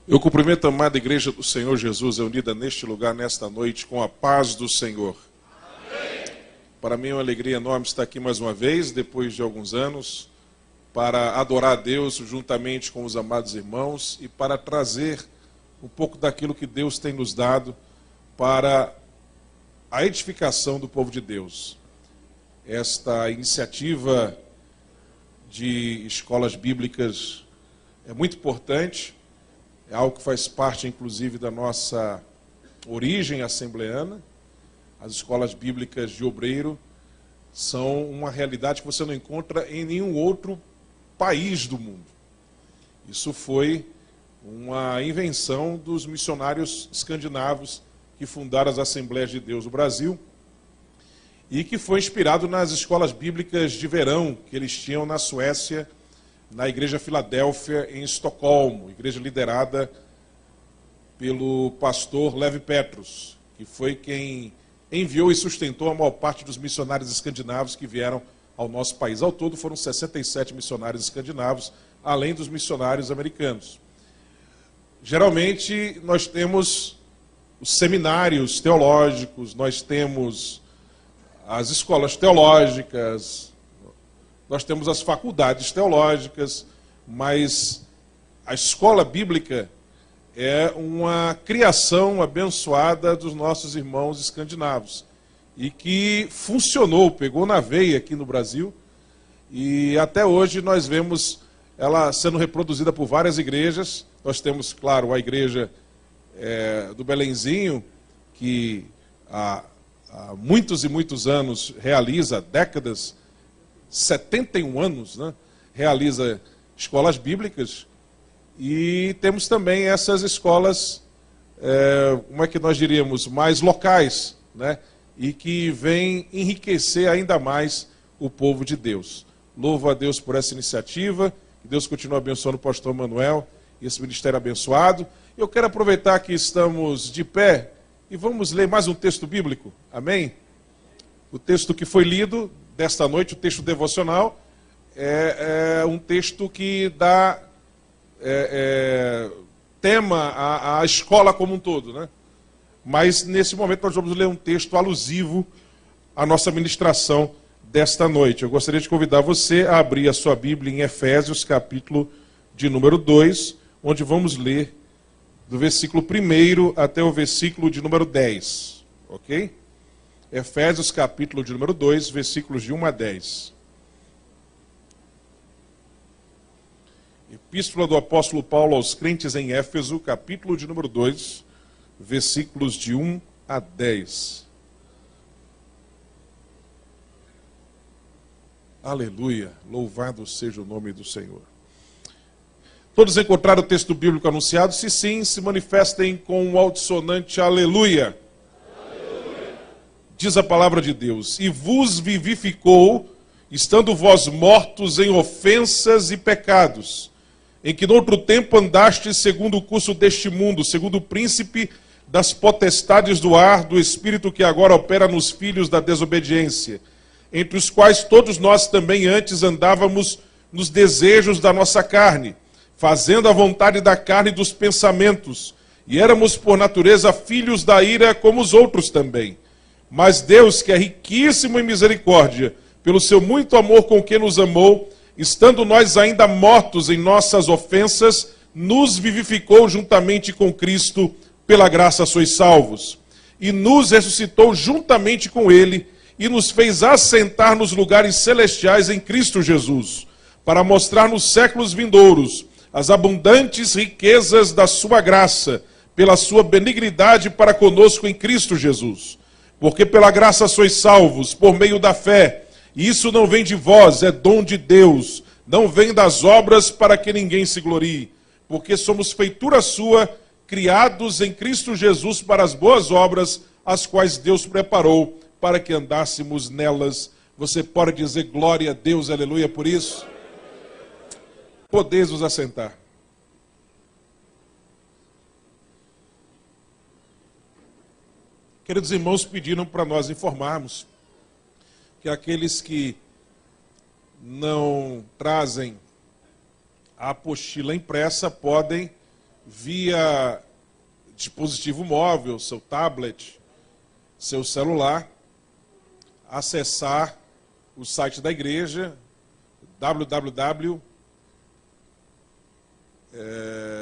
Eu cumprimento a amada Igreja do Senhor Jesus, reunida neste lugar, nesta noite, com a paz do Senhor. Amém. Para mim é uma alegria enorme estar aqui mais uma vez, depois de alguns anos, para adorar a Deus juntamente com os amados irmãos e para trazer um pouco daquilo que Deus tem nos dado para a edificação do povo de Deus. Esta iniciativa de escolas bíblicas é muito importante. É algo que faz parte, inclusive, da nossa origem assembleana. As escolas bíblicas de obreiro são uma realidade que você não encontra em nenhum outro país do mundo. Isso foi uma invenção dos missionários escandinavos que fundaram as Assembleias de Deus no Brasil e que foi inspirado nas escolas bíblicas de verão que eles tinham na Suécia, na Igreja Filadélfia, em Estocolmo, igreja liderada pelo pastor Levi Petrus, que foi quem enviou e sustentou a maior parte dos missionários escandinavos que vieram ao nosso país. Ao todo foram 67 missionários escandinavos, além dos missionários americanos. Geralmente nós temos os seminários teológicos, nós temos as escolas teológicas, nós temos as faculdades teológicas, mas a escola bíblica é uma criação abençoada dos nossos irmãos escandinavos e que funcionou, pegou na veia aqui no Brasil e até hoje nós vemos ela sendo reproduzida por várias igrejas. Nós temos, claro, a igreja do Belenzinho, que há muitos e muitos anos realiza, décadas, 71 anos, né, realiza escolas bíblicas, e temos também essas escolas, como é que nós diríamos, mais locais, né, e que vêm enriquecer ainda mais o povo de Deus. Louvo a Deus por essa iniciativa, que Deus continue abençoando o pastor Manuel e esse ministério abençoado. Eu quero aproveitar que estamos de pé e vamos ler mais um texto bíblico, amém? O texto que foi lido desta noite, o texto devocional, é um texto que dá tema à escola como um todo, né? Mas nesse momento nós vamos ler um texto alusivo à nossa ministração desta noite. Eu gostaria de convidar você a abrir a sua Bíblia em Efésios, capítulo de número 2, onde vamos ler do versículo 1 até o versículo de número 10, ok? Efésios, capítulo de número 2, versículos de 1 a 10. Epístola do apóstolo Paulo aos crentes em Éfeso, capítulo de número 2, versículos de 1 a 10. Aleluia, louvado seja o nome do Senhor. Todos encontraram o texto bíblico anunciado? Se sim, se manifestem com um altissonante aleluia. Diz a palavra de Deus: e vos vivificou, estando vós mortos em ofensas e pecados, em que noutro tempo andastes segundo o curso deste mundo, segundo o príncipe das potestades do ar, do espírito que agora opera nos filhos da desobediência, entre os quais todos nós também antes andávamos nos desejos da nossa carne, fazendo a vontade da carne e dos pensamentos, e éramos por natureza filhos da ira como os outros também. Mas Deus, que é riquíssimo em misericórdia, pelo seu muito amor com que nos amou, estando nós ainda mortos em nossas ofensas, nos vivificou juntamente com Cristo, pela graça sois salvos. E nos ressuscitou juntamente com Ele, e nos fez assentar nos lugares celestiais em Cristo Jesus, para mostrar nos séculos vindouros as abundantes riquezas da sua graça, pela sua benignidade para conosco em Cristo Jesus. Porque pela graça sois salvos, por meio da fé. E isso não vem de vós, é dom de Deus. Não vem das obras para que ninguém se glorie. Porque somos feitura sua, criados em Cristo Jesus para as boas obras, as quais Deus preparou para que andássemos nelas. Você pode dizer glória a Deus, aleluia, por isso? Podeis vos assentar. Queridos irmãos, pediram para nós informarmos que aqueles que não trazem a apostila impressa podem via dispositivo móvel, seu tablet, seu celular, acessar o site da igreja,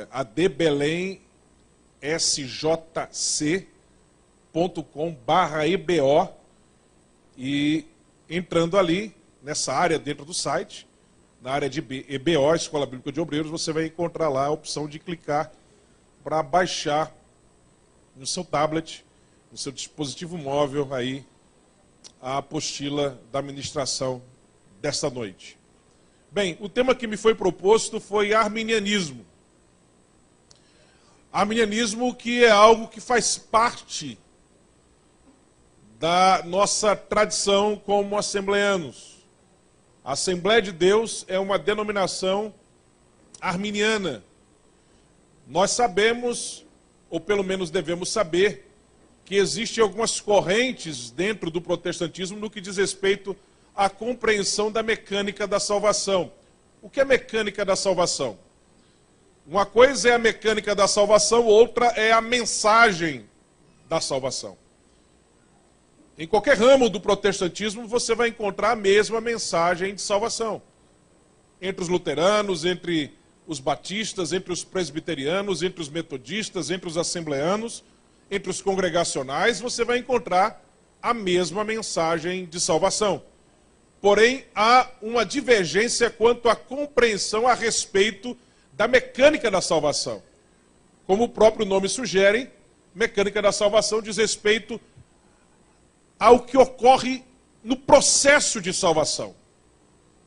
adbelém.sjc.com/EBO, e entrando ali, nessa área dentro do site, na área de EBO, Escola Bíblica de Obreiros, você vai encontrar lá a opção de clicar para baixar no seu tablet, no seu dispositivo móvel, aí, a apostila da ministração desta noite. Bem, o tema que me foi proposto foi arminianismo. Arminianismo, que é algo que faz parte da nossa tradição como assembleanos. A Assembleia de Deus é uma denominação arminiana. Nós sabemos, ou pelo menos devemos saber, que existem algumas correntes dentro do protestantismo no que diz respeito à compreensão da mecânica da salvação. O que é mecânica da salvação? Uma coisa é a mecânica da salvação, outra é a mensagem da salvação. Em qualquer ramo do protestantismo, você vai encontrar a mesma mensagem de salvação. Entre os luteranos, entre os batistas, entre os presbiterianos, entre os metodistas, entre os assembleanos, entre os congregacionais, você vai encontrar a mesma mensagem de salvação. Porém, há uma divergência quanto à compreensão a respeito da mecânica da salvação. Como o próprio nome sugere, mecânica da salvação diz respeito ao que ocorre no processo de salvação,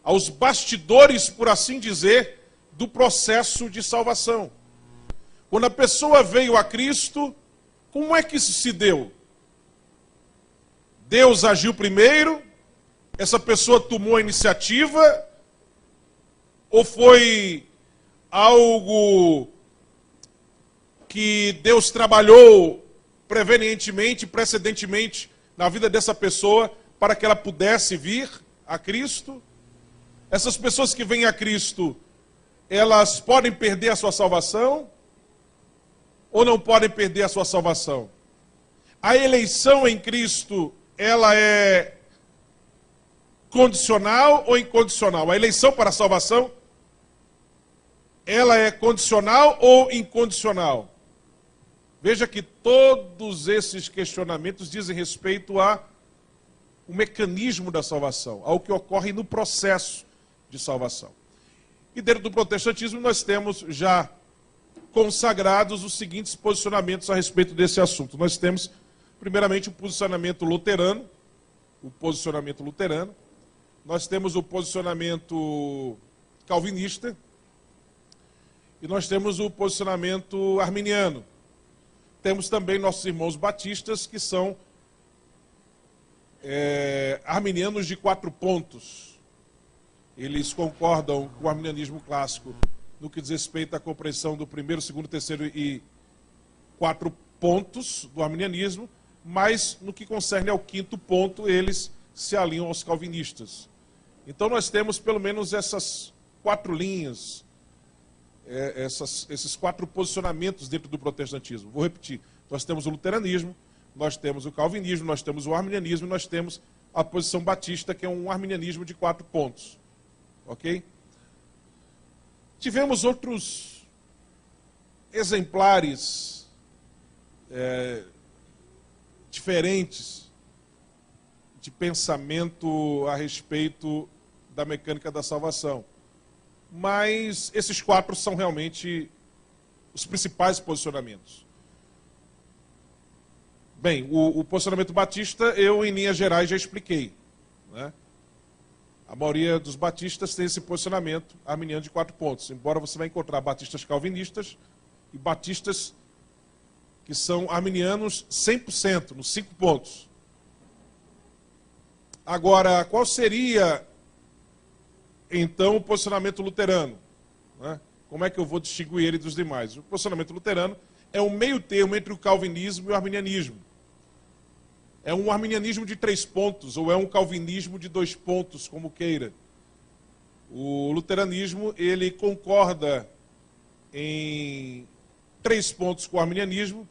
aos bastidores, por assim dizer, do processo de salvação. Quando a pessoa veio a Cristo, como é que isso se deu? Deus agiu primeiro, essa pessoa tomou a iniciativa, ou foi algo que Deus trabalhou prevenientemente, precedentemente, na vida dessa pessoa, para que ela pudesse vir a Cristo? Essas pessoas que vêm a Cristo, elas podem perder a sua salvação? Ou não podem perder a sua salvação? A eleição em Cristo, ela é condicional ou incondicional? A eleição para a salvação, ela é condicional ou incondicional? Veja que todos esses questionamentos dizem respeito ao mecanismo da salvação, ao que ocorre no processo de salvação. E dentro do protestantismo nós temos já consagrados os seguintes posicionamentos a respeito desse assunto. Nós temos, primeiramente, o posicionamento luterano, nós temos o posicionamento calvinista, e nós temos o posicionamento arminiano. Temos também nossos irmãos batistas, que são arminianos de 4 pontos. Eles concordam com o arminianismo clássico no que diz respeito à compreensão do primeiro, segundo, terceiro e 4 pontos do arminianismo, mas no que concerne ao 5º ponto, eles se alinham aos calvinistas. Então nós temos pelo menos essas 4 linhas, esses 4 posicionamentos dentro do protestantismo. Vou repetir: nós temos o luteranismo, nós temos o calvinismo, nós temos o arminianismo, nós temos a posição batista, que é um arminianismo de 4 pontos. Ok? Tivemos outros exemplares diferentes de pensamento a respeito da mecânica da salvação. Mas esses 4 são realmente os principais posicionamentos. Bem, o posicionamento batista, eu em linhas gerais já expliquei, né? A maioria dos batistas tem esse posicionamento arminiano de 4 pontos, embora você vai encontrar batistas calvinistas e batistas que são arminianos 100%, nos 5 pontos. Agora, qual seria então o posicionamento luterano? Né? Como é que eu vou distinguir ele dos demais? O posicionamento luterano é um meio termo entre o calvinismo e o arminianismo. É um arminianismo de 3 pontos, ou é um calvinismo de 2 pontos, como queira. O luteranismo, ele concorda em 3 pontos com o arminianismo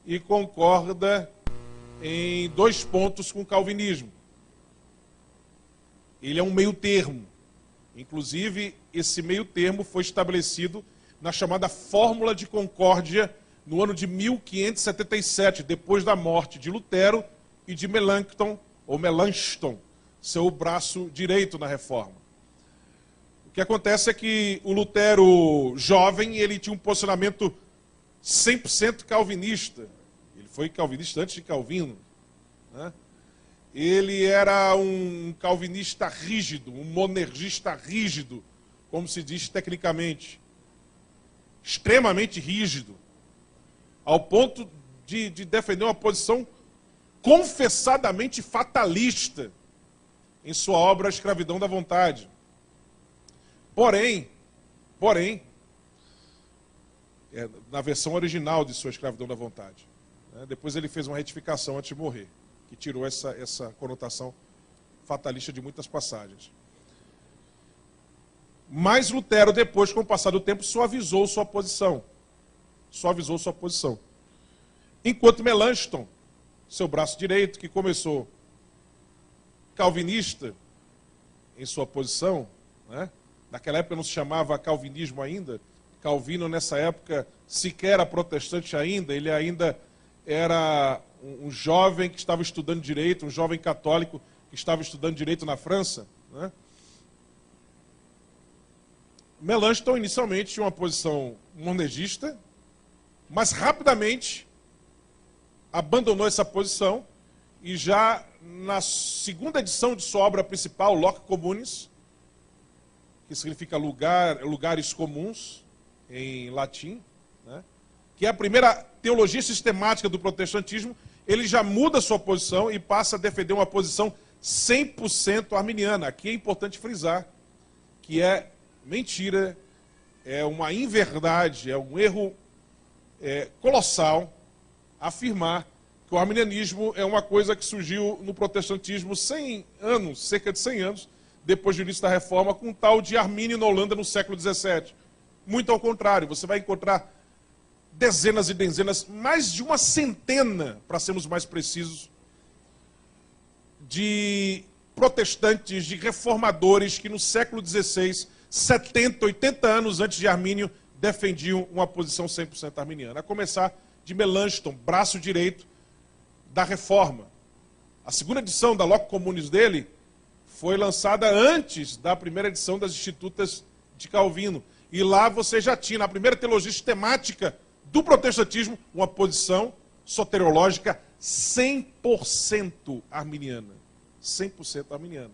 e concorda em 2 pontos com o calvinismo. Ele é um meio termo. Inclusive, esse meio termo foi estabelecido na chamada Fórmula de Concórdia no ano de 1577, depois da morte de Lutero e de Melanchthon, seu braço direito na Reforma. O que acontece é que o Lutero jovem, ele tinha um posicionamento 100% calvinista. Ele foi calvinista antes de Calvino, né? Ele era um calvinista rígido, um monergista rígido, como se diz tecnicamente. Extremamente rígido, ao ponto de defender uma posição confessadamente fatalista em sua obra A Escravidão da Vontade. Porém, na versão original de sua Escravidão da Vontade, né, depois ele fez uma retificação antes de morrer, que tirou essa conotação fatalista de muitas passagens. Mas Lutero, depois, com o passar do tempo, suavizou sua posição. Enquanto Melanchthon, seu braço direito, que começou calvinista em sua posição, né? Naquela época não se chamava calvinismo ainda. Calvino, nessa época, sequer era protestante ainda. Ele ainda era um jovem que estava estudando direito, um jovem católico que estava estudando direito na França, né? Melanchthon inicialmente tinha uma posição monergista, mas rapidamente abandonou essa posição e já na segunda edição de sua obra principal, Loci Communis, que significa lugares comuns em latim, né, que é a primeira teologia sistemática do protestantismo, ele já muda sua posição e passa a defender uma posição 100% arminiana. Aqui é importante frisar que é mentira, é uma inverdade, é um erro colossal afirmar que o arminianismo é uma coisa que surgiu no protestantismo 100 anos, cerca de 100 anos, depois do início da Reforma, com um tal de Armínio na Holanda no século XVII. Muito ao contrário, você vai encontrar dezenas e dezenas, mais de uma centena, para sermos mais precisos, de protestantes, de reformadores que no século XVI, 70, 80 anos antes de Armínio, defendiam uma posição 100% arminiana. A começar de Melanchthon, braço direito da Reforma. A segunda edição da Loci Communis dele foi lançada antes da primeira edição das Institutas de Calvino. E lá você já tinha, na primeira teologia sistemática do protestantismo, uma posição soteriológica 100% arminiana. 100% arminiana.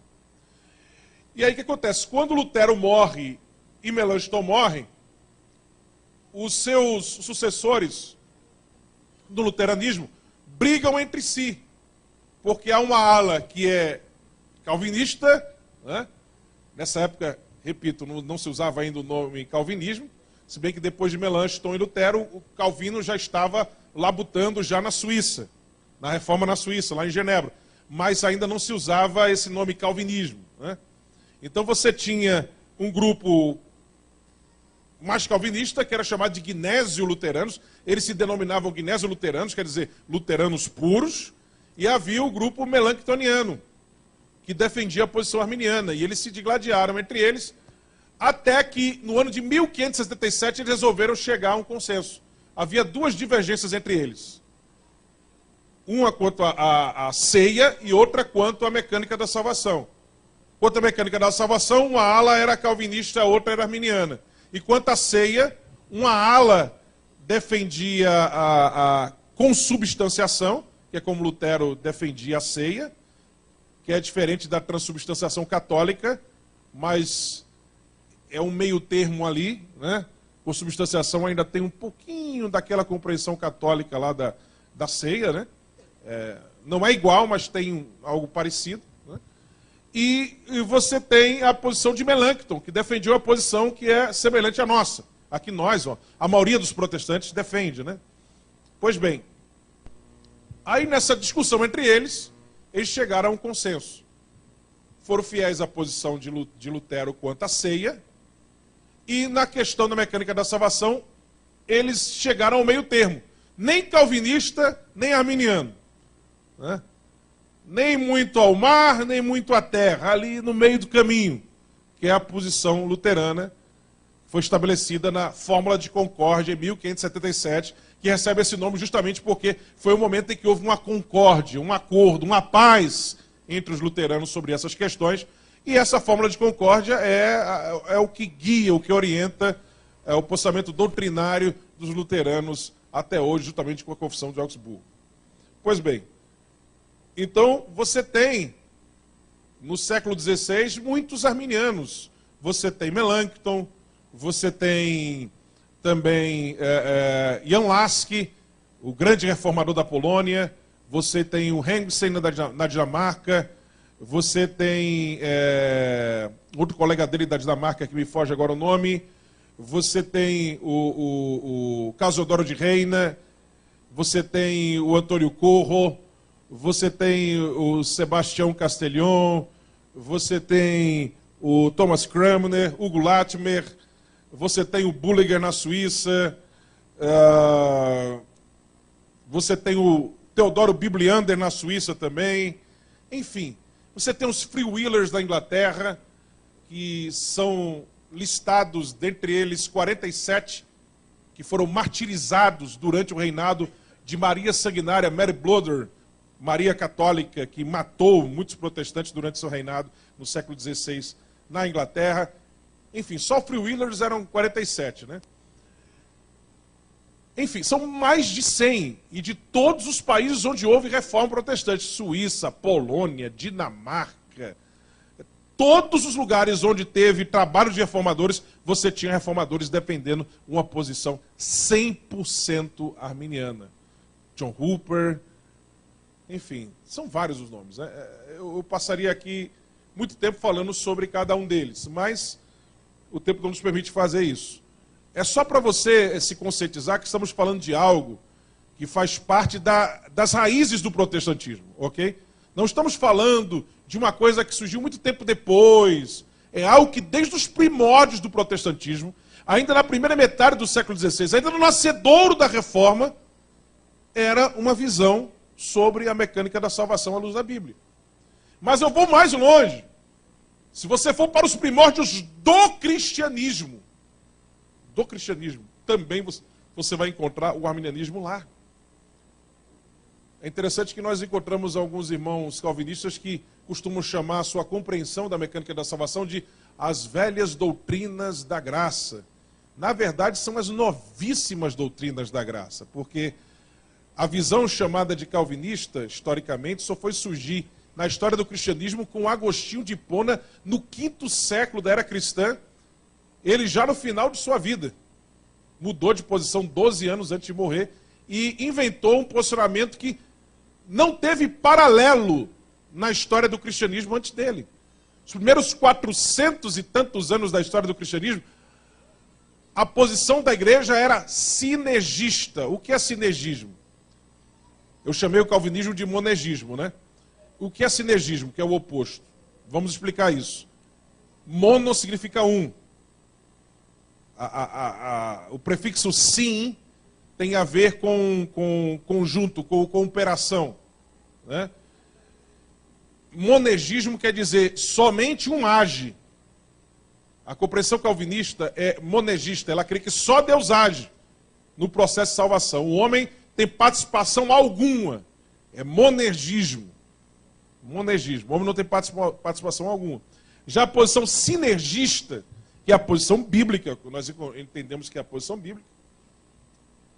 E aí o que acontece? Quando Lutero morre e Melanchthon morre, os seus sucessores do luteranismo brigam entre si, porque há uma ala que é calvinista, né? Nessa época, repito, não se usava ainda o nome calvinismo, se bem que depois de Melanchthon e Lutero, o Calvino já estava labutando já na Suíça, na Reforma na Suíça, lá em Genebra, mas ainda não se usava esse nome calvinismo, né? Então você tinha um grupo mais calvinista, que era chamado de gnésio-luteranos, eles se denominavam gnésio-luteranos, quer dizer, luteranos puros, e havia o grupo melanchtoniano, que defendia a posição arminiana, e eles se digladiaram entre eles, até que no ano de 1577 eles resolveram chegar a um consenso. Havia 2 divergências entre eles. Uma quanto à ceia e outra quanto à mecânica da salvação. Quanto à mecânica da salvação, uma ala era calvinista, a outra era arminiana. E quanto à ceia, uma ala defendia a consubstanciação, que é como Lutero defendia a ceia, que é diferente da transubstanciação católica, mas é um meio termo ali, né? Consubstanciação ainda tem um pouquinho daquela compreensão católica lá da ceia, né? Não é igual, mas tem algo parecido. Né? E você tem a posição de Melanchthon, que defendia uma posição que é semelhante à nossa. Aqui nós, a maioria dos protestantes defende, né? Pois bem, aí nessa discussão entre eles chegaram a um consenso. Foram fiéis à posição de Lutero quanto à ceia, e na questão da mecânica da salvação, eles chegaram ao meio termo. Nem calvinista, nem arminiano. Né? Nem muito ao mar, nem muito à terra. Ali no meio do caminho, que é a posição luterana, foi estabelecida na Fórmula de Concórdia, em 1577, que recebe esse nome justamente porque foi o momento em que houve uma concórdia, um acordo, uma paz entre os luteranos sobre essas questões. E essa Fórmula de Concórdia é o que guia, o que orienta o pensamento doutrinário dos luteranos até hoje, justamente com a Confissão de Augsburgo. Pois bem, então você tem, no século XVI, muitos arminianos. Você tem Melanchthon, você tem também Jan Laski, o grande reformador da Polônia, você tem o Hengsen na Dinamarca, você tem outro colega dele da Dinamarca, que me foge agora o nome, você tem o Casodoro de Reina, você tem o Antônio Corro, você tem o Sebastião Castellon, você tem o Thomas Cranmer, Hugo Latimer, você tem o Bullinger na Suíça, você tem o Teodoro Bibliander na Suíça também, enfim. Você tem os Freewheelers da Inglaterra, que são listados, dentre eles 47, que foram martirizados durante o reinado de Maria Sanguinária, Mary Blother, Maria Católica, que matou muitos protestantes durante seu reinado no século XVI na Inglaterra. Enfim, só Freewheelers eram 47, né? Enfim, são mais de 100, e de todos os países onde houve reforma protestante. Suíça, Polônia, Dinamarca. Todos os lugares onde teve trabalho de reformadores, você tinha reformadores defendendo uma posição 100% arminiana. John Hooper, enfim, são vários os nomes, né? Eu passaria aqui muito tempo falando sobre cada um deles, mas o tempo não nos permite fazer isso. É só para você se conscientizar que estamos falando de algo que faz parte das raízes do protestantismo, ok? Não estamos falando de uma coisa que surgiu muito tempo depois. É algo que desde os primórdios do protestantismo, ainda na primeira metade do século XVI, ainda no nascedouro da Reforma, era uma visão sobre a mecânica da salvação à luz da Bíblia. Mas eu vou mais longe. Se você for para os primórdios do cristianismo, também você vai encontrar o arminianismo lá. É interessante que nós encontramos alguns irmãos calvinistas que costumam chamar a sua compreensão da mecânica da salvação de as velhas doutrinas da graça. Na verdade, são as novíssimas doutrinas da graça, porque a visão chamada de calvinista, historicamente, só foi surgir na história do cristianismo com Agostinho de Hipona no 5º século da era cristã, ele já no final de sua vida. Mudou de posição 12 anos antes de morrer e inventou um posicionamento que não teve paralelo na história do cristianismo antes dele. Os primeiros 400 e tantos anos da história do cristianismo, a posição da igreja era sinergista. O que é sinergismo? Eu chamei o calvinismo de monergismo, né? O que é sinergismo, que é o oposto? Vamos explicar isso. Mono significa um. O prefixo sim tem a ver com conjunto, com cooperação. Né? Monergismo quer dizer somente um age. A compreensão calvinista é monergista, ela crê que só Deus age no processo de salvação. O homem tem participação alguma. É monergismo. Monergismo. O homem não tem participação alguma. Já a posição sinergista, que é a posição bíblica, que nós entendemos que é a posição bíblica,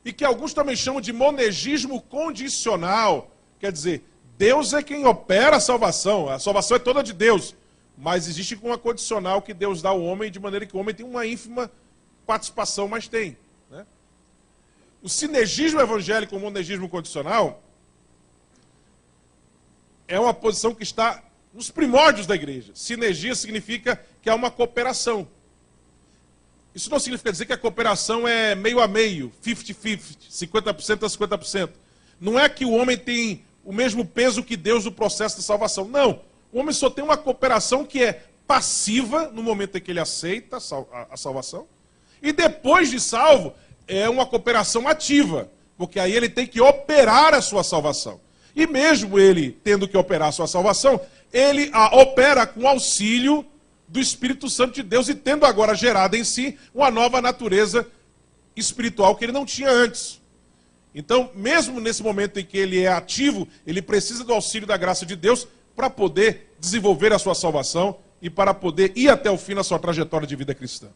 e que alguns também chamam de monergismo condicional, quer dizer, Deus é quem opera a salvação é toda de Deus, mas existe uma condicional que Deus dá ao homem, de maneira que o homem tem uma ínfima participação, mas tem. Né? O sinergismo evangélico, o monergismo condicional, é uma posição que está nos primórdios da igreja. Sinergia significa que há uma cooperação. Isso não significa dizer que a cooperação é meio a meio, 50-50, 50% a 50%. Não é que o homem tem o mesmo peso que Deus no processo de salvação. Não. O homem só tem uma cooperação que é passiva no momento em que ele aceita a salvação. E depois de salvo, é uma cooperação ativa, porque aí ele tem que operar a sua salvação. E mesmo ele tendo que operar a sua salvação, ele a opera com auxílio do Espírito Santo de Deus e tendo agora gerado em si uma nova natureza espiritual que ele não tinha antes. Então, mesmo nesse momento em que ele é ativo, ele precisa do auxílio da graça de Deus para poder desenvolver a sua salvação e para poder ir até o fim na sua trajetória de vida cristã.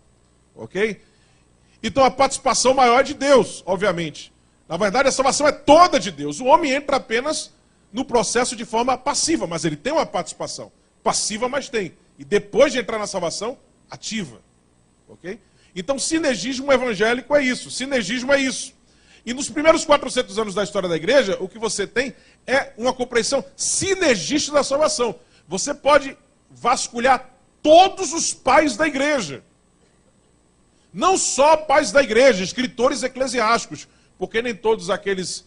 Ok? Então a participação maior é de Deus, obviamente. Na verdade, a salvação é toda de Deus. O homem entra apenas no processo de forma passiva, mas ele tem uma participação. Passiva, mas tem. E depois de entrar na salvação, ativa. Ok? Então, sinergismo evangélico é isso. Sinergismo é isso. E nos primeiros 400 anos da história da igreja, o que você tem é uma compreensão sinergista da salvação. Você pode vasculhar todos os pais da igreja. Não só pais da igreja, escritores eclesiásticos, porque nem todos aqueles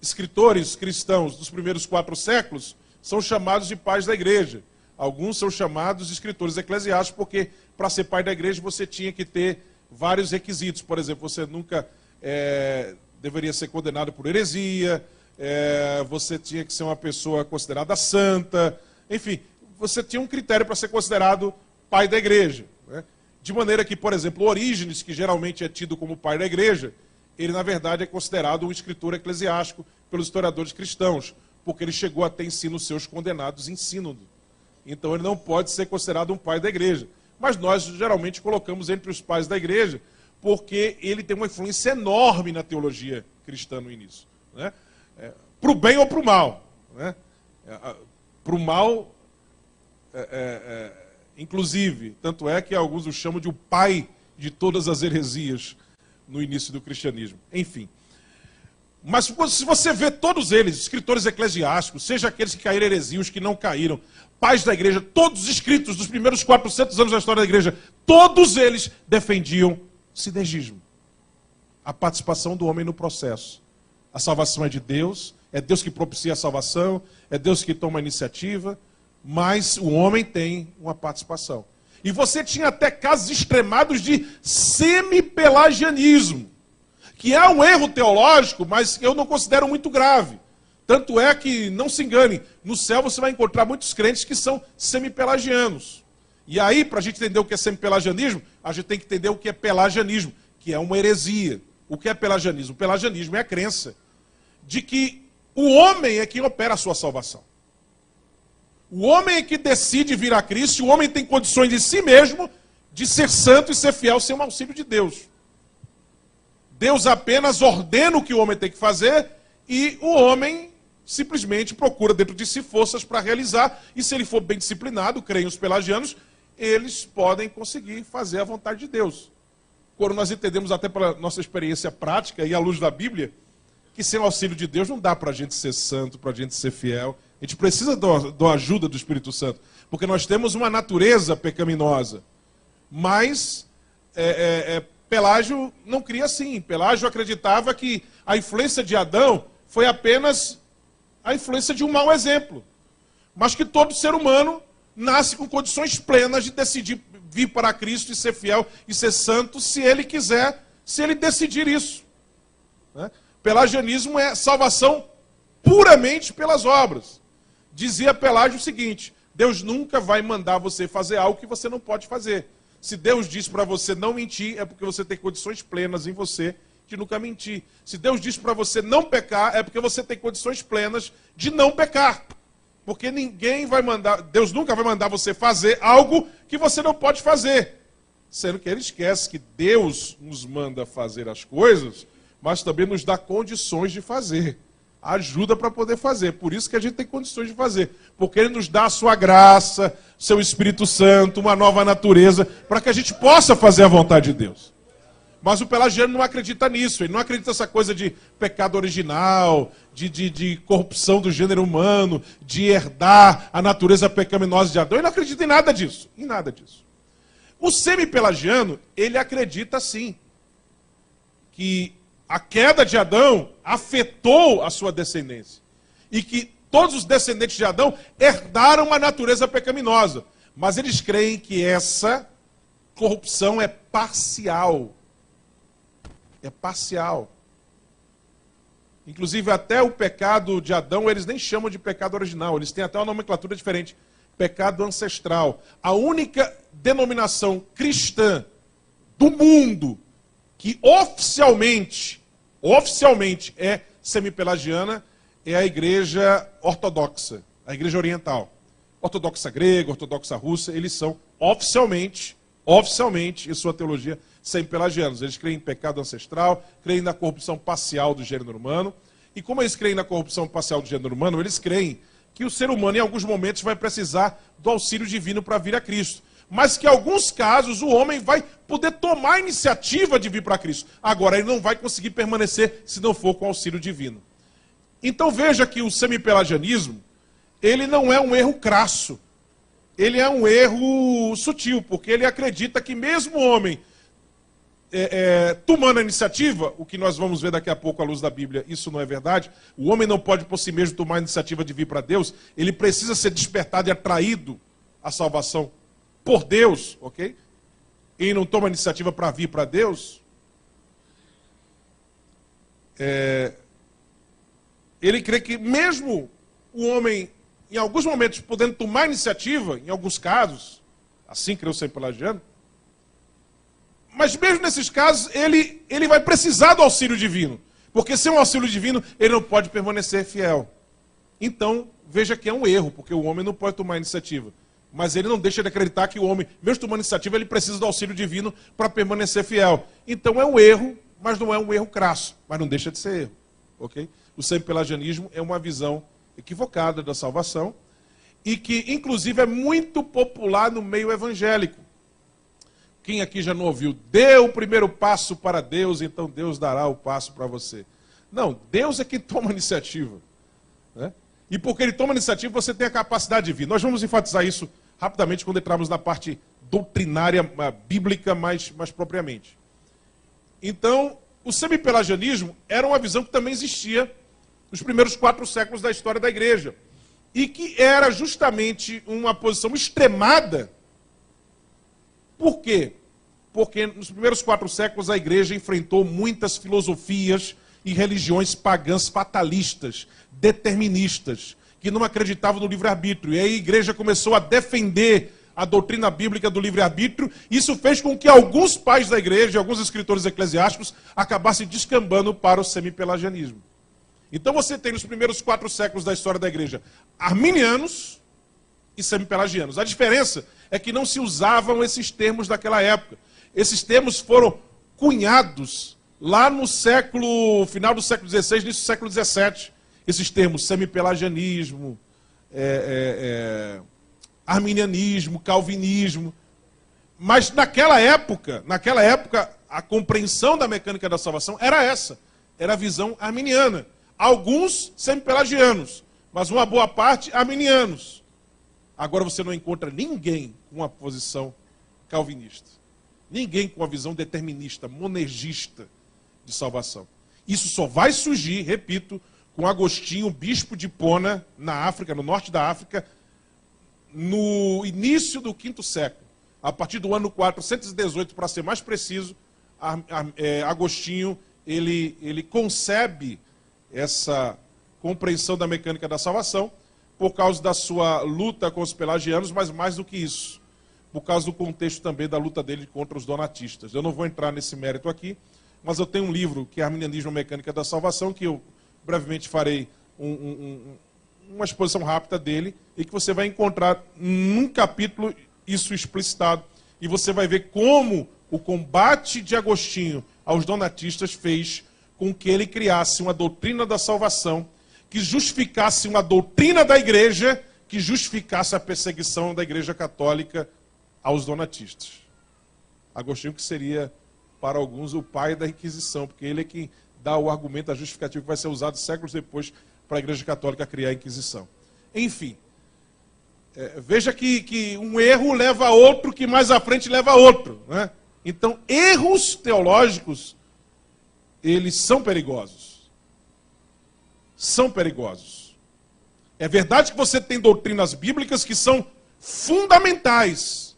escritores cristãos dos primeiros 4 séculos são chamados de pais da igreja. Alguns são chamados de escritores eclesiásticos, porque para ser pai da igreja você tinha que ter vários requisitos. Por exemplo, você nunca deveria ser condenado por heresia, você tinha que ser uma pessoa considerada santa, enfim, você tinha um critério para ser considerado pai da igreja, né? De maneira que, por exemplo, Orígenes, que geralmente é tido como pai da igreja, ele na verdade é considerado um escritor eclesiástico pelos historiadores cristãos, porque ele chegou a ter ensino seus condenados em sínodo. Então ele não pode ser considerado um pai da igreja. Mas nós geralmente colocamos entre os pais da igreja, porque ele tem uma influência enorme na teologia cristã no início, né? Para o bem ou para o mal, né? Para o mal, inclusive, tanto é que alguns o chamam de o pai de todas as heresias no início do cristianismo. Enfim. Mas se você vê todos eles, escritores eclesiásticos, seja aqueles que caíram heresia, os que não caíram, pais da igreja, todos escritos dos primeiros 400 anos da história da igreja, todos eles defendiam sinergismo. A participação do homem no processo. A salvação é de Deus, é Deus que propicia a salvação, é Deus que toma a iniciativa, mas o homem tem uma participação. E você tinha até casos extremados de semi-pelagianismo, que é um erro teológico, mas eu não considero muito grave. Tanto é que, não se engane, no céu você vai encontrar muitos crentes que são semi-pelagianos. E aí, para a gente entender o que é semi-pelagianismo, a gente tem que entender o que é pelagianismo, que é uma heresia. O que é pelagianismo? O pelagianismo é a crença de que o homem é quem opera a sua salvação. O homem é que decide vir a Cristo, e o homem tem condições de si mesmo de ser santo e ser fiel sem o auxílio de Deus. Deus apenas ordena o que o homem tem que fazer e o homem simplesmente procura dentro de si forças para realizar, e se ele for bem disciplinado, creem os pelagianos, eles podem conseguir fazer a vontade de Deus. Quando nós entendemos até pela nossa experiência prática e à luz da Bíblia, que sem o auxílio de Deus não dá para a gente ser santo, para a gente ser fiel. A gente precisa da ajuda do Espírito Santo, porque nós temos uma natureza pecaminosa. Mas Pelágio não cria assim. Pelágio acreditava que a influência de Adão foi apenas a influência de um mau exemplo. Mas que todo ser humano nasce com condições plenas de decidir vir para Cristo e ser fiel e ser santo, se ele quiser, se ele decidir isso, né? Pelagianismo é salvação puramente pelas obras. Dizia Pelágio o seguinte: Deus nunca vai mandar você fazer algo que você não pode fazer. Se Deus diz para você não mentir, é porque você tem condições plenas em você de nunca mentir. Se Deus diz para você não pecar, é porque você tem condições plenas de não pecar. Porque Deus nunca vai mandar você fazer algo que você não pode fazer. Sendo que ele esquece que Deus nos manda fazer as coisas, mas também nos dá condições de fazer. Ajuda para poder fazer. Por isso que a gente tem condições de fazer. Porque ele nos dá a sua graça, seu Espírito Santo, uma nova natureza, para que a gente possa fazer a vontade de Deus. Mas o pelagiano não acredita nisso. Ele não acredita nessa coisa de pecado original, de corrupção do gênero humano, de herdar a natureza pecaminosa de Adão. Ele não acredita em nada disso. Em nada disso. O semi-pelagiano, ele acredita sim que a queda de Adão afetou a sua descendência. E que todos os descendentes de Adão herdaram a natureza pecaminosa. Mas eles creem que essa corrupção é parcial. é parcial. Inclusive, até o pecado de Adão, eles nem chamam de pecado original, eles têm até uma nomenclatura diferente. Pecado ancestral. A única denominação cristã do mundo que oficialmente é semipelagiana é a igreja ortodoxa, a igreja oriental. Ortodoxa grega, ortodoxa russa, eles são oficialmente, em sua teologia, semipelagianos. Eles creem em pecado ancestral, creem na corrupção parcial do gênero humano. E como eles creem na corrupção parcial do gênero humano, eles creem que o ser humano, em alguns momentos, vai precisar do auxílio divino para vir a Cristo. Mas que, em alguns casos, o homem vai poder tomar a iniciativa de vir para Cristo. Agora, ele não vai conseguir permanecer se não for com auxílio divino. Então, veja que o semipelagianismo, ele não é um erro crasso. Ele é um erro sutil, porque ele acredita que mesmo o homem tomando a iniciativa, o que nós vamos ver daqui a pouco à luz da Bíblia, isso não é verdade. O homem não pode por si mesmo tomar a iniciativa de vir para Deus, ele precisa ser despertado e atraído à salvação por Deus, ok? E não toma a iniciativa para vir para Deus. Ele crê que mesmo o homem, em alguns momentos, podendo tomar a iniciativa, em alguns casos, assim crê o semipelagiano, mas mesmo nesses casos, ele vai precisar do auxílio divino. Porque sem o auxílio divino, ele não pode permanecer fiel. Então, veja que é um erro, porque o homem não pode tomar iniciativa. Mas ele não deixa de acreditar que o homem, mesmo tomando iniciativa, ele precisa do auxílio divino para permanecer fiel. Então é um erro, mas não é um erro crasso. Mas não deixa de ser erro. Okay? O semipelagianismo é uma visão equivocada da salvação e que, inclusive, é muito popular no meio evangélico. Quem aqui já não ouviu? Dê o primeiro passo para Deus, então Deus dará o passo para você. Não, Deus é quem toma a iniciativa. Né? E porque ele toma a iniciativa, você tem a capacidade de vir. Nós vamos enfatizar isso rapidamente quando entrarmos na parte doutrinária bíblica mais propriamente. Então, o semipelagianismo era uma visão que também existia nos primeiros 4 séculos da história da igreja. E que era justamente uma posição extremada. Por quê? Porque nos primeiros 4 séculos a igreja enfrentou muitas filosofias e religiões pagãs fatalistas, deterministas, que não acreditavam no livre-arbítrio. E aí a igreja começou a defender a doutrina bíblica do livre-arbítrio. Isso fez com que alguns pais da igreja, alguns escritores eclesiásticos, acabassem descambando para o semipelagianismo. Então você tem nos primeiros 4 séculos da história da igreja arminianos e semipelagianos. A diferença é que não se usavam esses termos daquela época. Esses termos foram cunhados lá no final do século XVI, início do século XVII. Esses termos, semipelagianismo, arminianismo, calvinismo. Mas naquela época, a compreensão da mecânica da salvação era essa. Era a visão arminiana. Alguns semipelagianos, mas uma boa parte arminianos. Agora você não encontra ninguém com uma posição calvinista. Ninguém com uma visão determinista, monergista de salvação. Isso só vai surgir, repito, com Agostinho, bispo de Hipona, na África, no norte da África, no início do 5º século. A partir do ano 418, para ser mais preciso, Agostinho ele concebe essa compreensão da mecânica da salvação por causa da sua luta com os pelagianos, mas mais do que isso, por causa do contexto também da luta dele contra os donatistas. Eu não vou entrar nesse mérito aqui, mas eu tenho um livro que é Arminianismo e Mecânica da Salvação, que eu brevemente farei uma exposição rápida dele, e que você vai encontrar num capítulo isso explicitado, e você vai ver como o combate de Agostinho aos donatistas fez com que ele criasse uma doutrina da salvação que justificasse uma doutrina da igreja que justificasse a perseguição da igreja católica aos donatistas. Agostinho que seria, para alguns, o pai da Inquisição, porque ele é quem dá o argumento, a justificativa que vai ser usado séculos depois para a igreja católica criar a Inquisição. Enfim, veja que um erro leva a outro, que mais à frente leva a outro. Né? Então, erros teológicos, eles são perigosos. São perigosos. É verdade que você tem doutrinas bíblicas que são fundamentais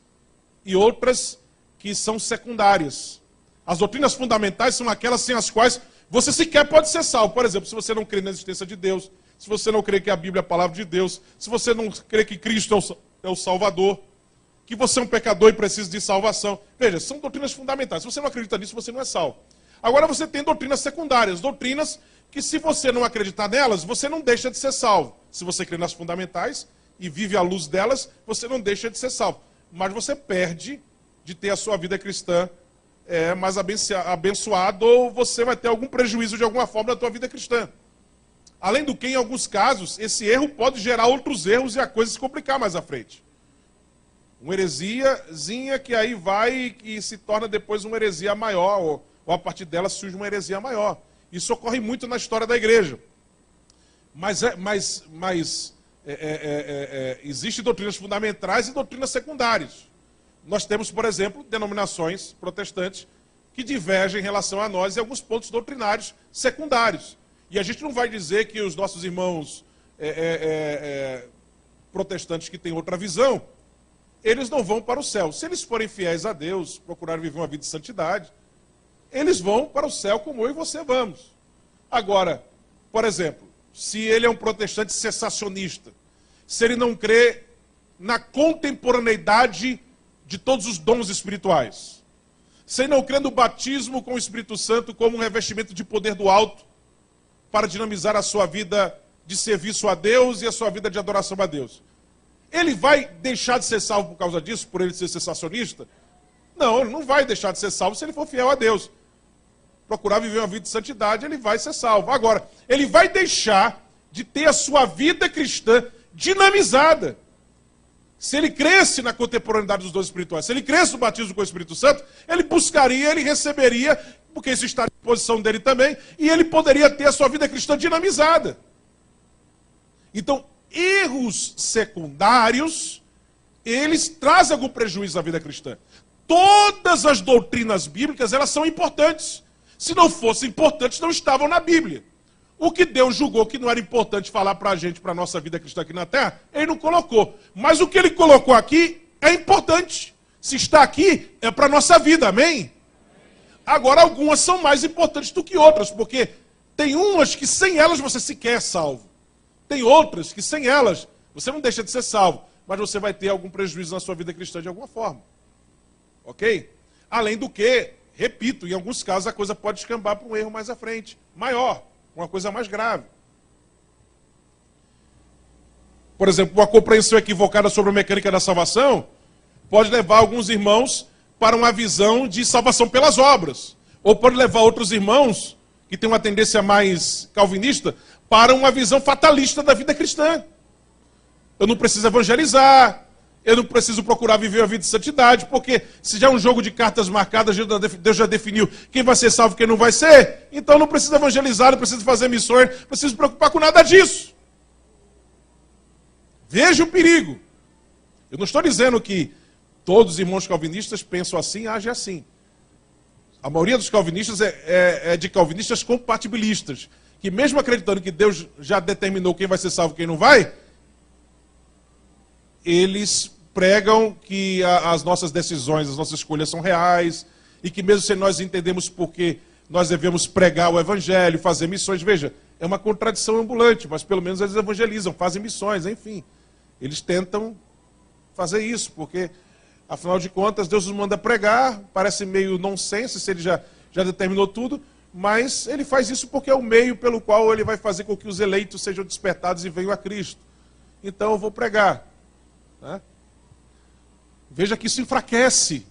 e outras que são secundárias. As doutrinas fundamentais são aquelas sem as quais você sequer pode ser salvo. Por exemplo, se você não crê na existência de Deus, se você não crê que a Bíblia é a palavra de Deus, se você não crê que Cristo é o Salvador, que você é um pecador e precisa de salvação. Veja, são doutrinas fundamentais. Se você não acredita nisso, você não é salvo. Agora você tem doutrinas secundárias, doutrinas que se você não acreditar nelas, você não deixa de ser salvo. Se você crê nas fundamentais e vive à luz delas, você não deixa de ser salvo. Mas você perde de ter a sua vida cristã mais abençoada, ou você vai ter algum prejuízo de alguma forma na tua vida cristã. Além do que, em alguns casos, esse erro pode gerar outros erros e a coisa se complicar mais à frente. Uma heresiazinha que aí vai e se torna depois uma heresia maior, ou a partir dela surge uma heresia maior. Isso ocorre muito na história da igreja. Mas existem doutrinas fundamentais e doutrinas secundárias. Nós temos, por exemplo, denominações protestantes que divergem em relação a nós em alguns pontos doutrinários secundários. E a gente não vai dizer que os nossos irmãos protestantes que têm outra visão, eles não vão para o céu. Se eles forem fiéis a Deus, procurarem viver uma vida de santidade, eles vão para o céu como eu e você vamos. Agora, por exemplo, se ele é um protestante cessacionista, se ele não crê na contemporaneidade de todos os dons espirituais, se ele não crê no batismo com o Espírito Santo como um revestimento de poder do alto para dinamizar a sua vida de serviço a Deus e a sua vida de adoração a Deus, ele vai deixar de ser salvo por causa disso, por ele ser cessacionista? Não, ele não vai deixar de ser salvo se ele for fiel a Deus. Procurar viver uma vida de santidade, ele vai ser salvo. Agora, ele vai deixar de ter a sua vida cristã dinamizada. Se ele cresce na contemporaneidade dos dons espirituais, se ele cresce no batismo com o Espírito Santo, ele buscaria, ele receberia, porque isso está à disposição dele também, e ele poderia ter a sua vida cristã dinamizada. Então, erros secundários, eles trazem algum prejuízo à vida cristã. Todas as doutrinas bíblicas, elas são importantes. Se não fossem importantes, não estavam na Bíblia. O que Deus julgou que não era importante falar para a gente, para a nossa vida cristã aqui na Terra, ele não colocou. Mas o que ele colocou aqui é importante. Se está aqui, é para a nossa vida, amém? Agora, algumas são mais importantes do que outras, porque tem umas que sem elas você sequer é salvo. Tem outras que sem elas você não deixa de ser salvo, mas você vai ter algum prejuízo na sua vida cristã de alguma forma. Ok? Além do que, repito, em alguns casos a coisa pode escambar para um erro mais à frente, maior, uma coisa mais grave. Por exemplo, uma compreensão equivocada sobre a mecânica da salvação pode levar alguns irmãos para uma visão de salvação pelas obras. Ou pode levar outros irmãos, que têm uma tendência mais calvinista, para uma visão fatalista da vida cristã. Eu não preciso evangelizar, eu não preciso procurar viver a vida de santidade, porque se já é um jogo de cartas marcadas, Deus já definiu quem vai ser salvo e quem não vai ser, então não preciso evangelizar, não preciso fazer missões, não preciso me preocupar com nada disso. Veja o perigo. Eu não estou dizendo que todos os irmãos calvinistas pensam assim, agem assim. A maioria dos calvinistas é de calvinistas compatibilistas, que mesmo acreditando que Deus já determinou quem vai ser salvo e quem não vai, eles pregam que as nossas decisões, as nossas escolhas são reais, e que mesmo se nós entendemos por que nós devemos pregar o evangelho, fazer missões, veja, é uma contradição ambulante, mas pelo menos eles evangelizam, fazem missões, enfim. Eles tentam fazer isso, porque, afinal de contas, Deus nos manda pregar, parece meio nonsense se ele já determinou tudo, mas ele faz isso porque é o meio pelo qual ele vai fazer com que os eleitos sejam despertados e venham a Cristo. Então eu vou pregar. Né? Veja que isso enfraquece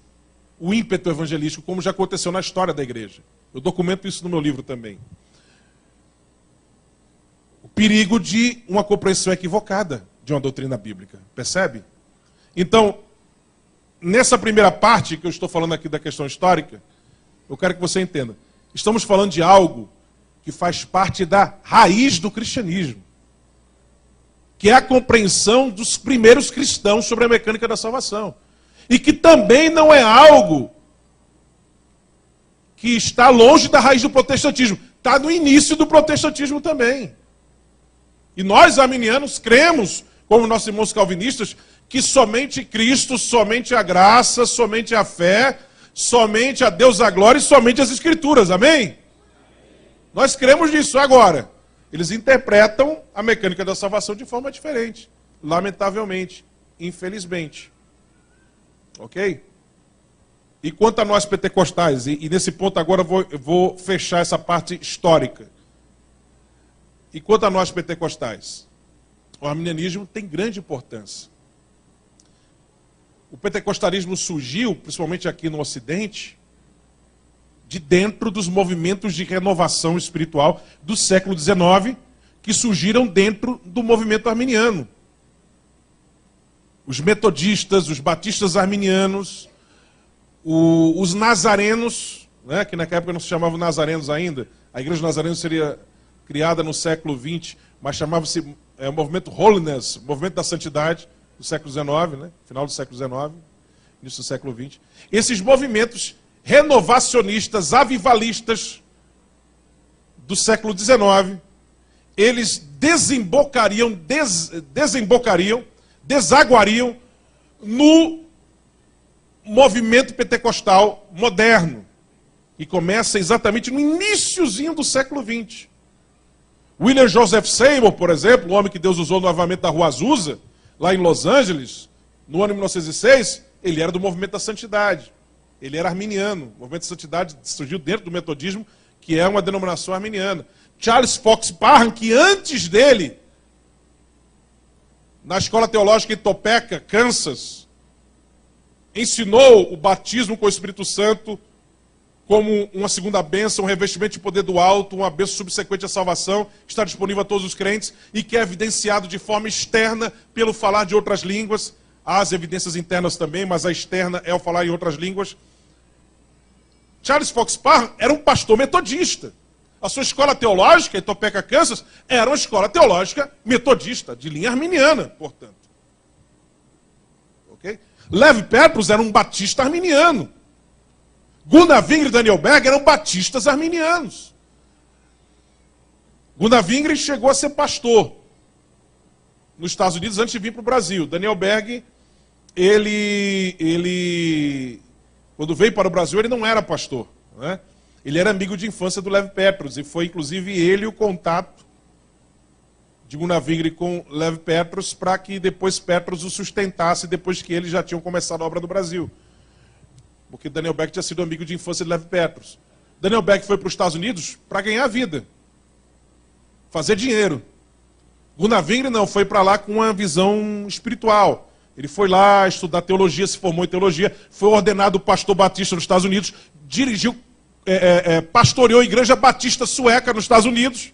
o ímpeto evangelístico, como já aconteceu na história da igreja. Eu documento isso no meu livro também. O perigo de uma compreensão equivocada de uma doutrina bíblica. Percebe? Então, nessa primeira parte que eu estou falando aqui da questão histórica, eu quero que você entenda. Estamos falando de algo que faz parte da raiz do cristianismo, que é a compreensão dos primeiros cristãos sobre a mecânica da salvação. E que também não é algo que está longe da raiz do protestantismo. Está no início do protestantismo também. E nós, arminianos, cremos, como nossos irmãos calvinistas, que somente Cristo, somente a graça, somente a fé, somente a Deus a glória e somente as Escrituras, amém? Nós cremos nisso. Agora, eles interpretam a mecânica da salvação de forma diferente, lamentavelmente, infelizmente. Ok? E quanto a nós pentecostais, e nesse ponto agora eu vou fechar essa parte histórica. E quanto a nós pentecostais, o arminianismo tem grande importância. O pentecostalismo surgiu, principalmente aqui no Ocidente, de dentro dos movimentos de renovação espiritual do século XIX, que surgiram dentro do movimento arminiano. Os metodistas, os batistas arminianos, os nazarenos, né, que naquela época não se chamavam nazarenos ainda, a igreja nazarena seria criada no século XX, mas chamava-se movimento Holiness, movimento da santidade, do século XIX, né, final do século XIX, início do século XX. Esses movimentos renovacionistas, avivalistas do século XIX, eles desaguariam no movimento pentecostal moderno, que começa exatamente no iniciozinho do século XX. William Joseph Seymour, por exemplo, o homem que Deus usou no avivamento da Rua Azusa, lá em Los Angeles, no ano de 1906, ele era do movimento da santidade. Ele era arminiano. O movimento da santidade surgiu dentro do metodismo, que é uma denominação arminiana. Charles Fox Parham, que antes dele, na escola teológica em Topeka, Kansas, ensinou o batismo com o Espírito Santo como uma segunda bênção, um revestimento de poder do alto, uma bênção subsequente à salvação, está disponível a todos os crentes e que é evidenciado de forma externa pelo falar de outras línguas. Há as evidências internas também, mas a externa é o falar em outras línguas. Charles Fox Parham era um pastor metodista. A sua escola teológica, em Topeka, Kansas, era uma escola teológica metodista, de linha arminiana, portanto. Okay? Levi Petrus era um batista arminiano. Gunnar Wingre e Daniel Berg eram batistas arminianos. Gunnar Wingre chegou a ser pastor nos Estados Unidos antes de vir para o Brasil. Daniel Berg, ele quando veio para o Brasil, ele não era pastor, né? Ele era amigo de infância do Levi Petrus, e foi inclusive ele o contato de Gunnar Wingre com Levi Petrus para que depois Petrus o sustentasse, depois que eles já tinham começado a obra no Brasil. Porque Daniel Berg tinha sido amigo de infância de Levi Petrus. Daniel Berg foi para os Estados Unidos para ganhar vida, fazer dinheiro. Gunnar Wingre não, foi para lá com uma visão espiritual. Ele foi lá estudar teologia, se formou em teologia, foi ordenado pastor batista nos Estados Unidos, dirigiu, pastoreou a igreja batista sueca nos Estados Unidos,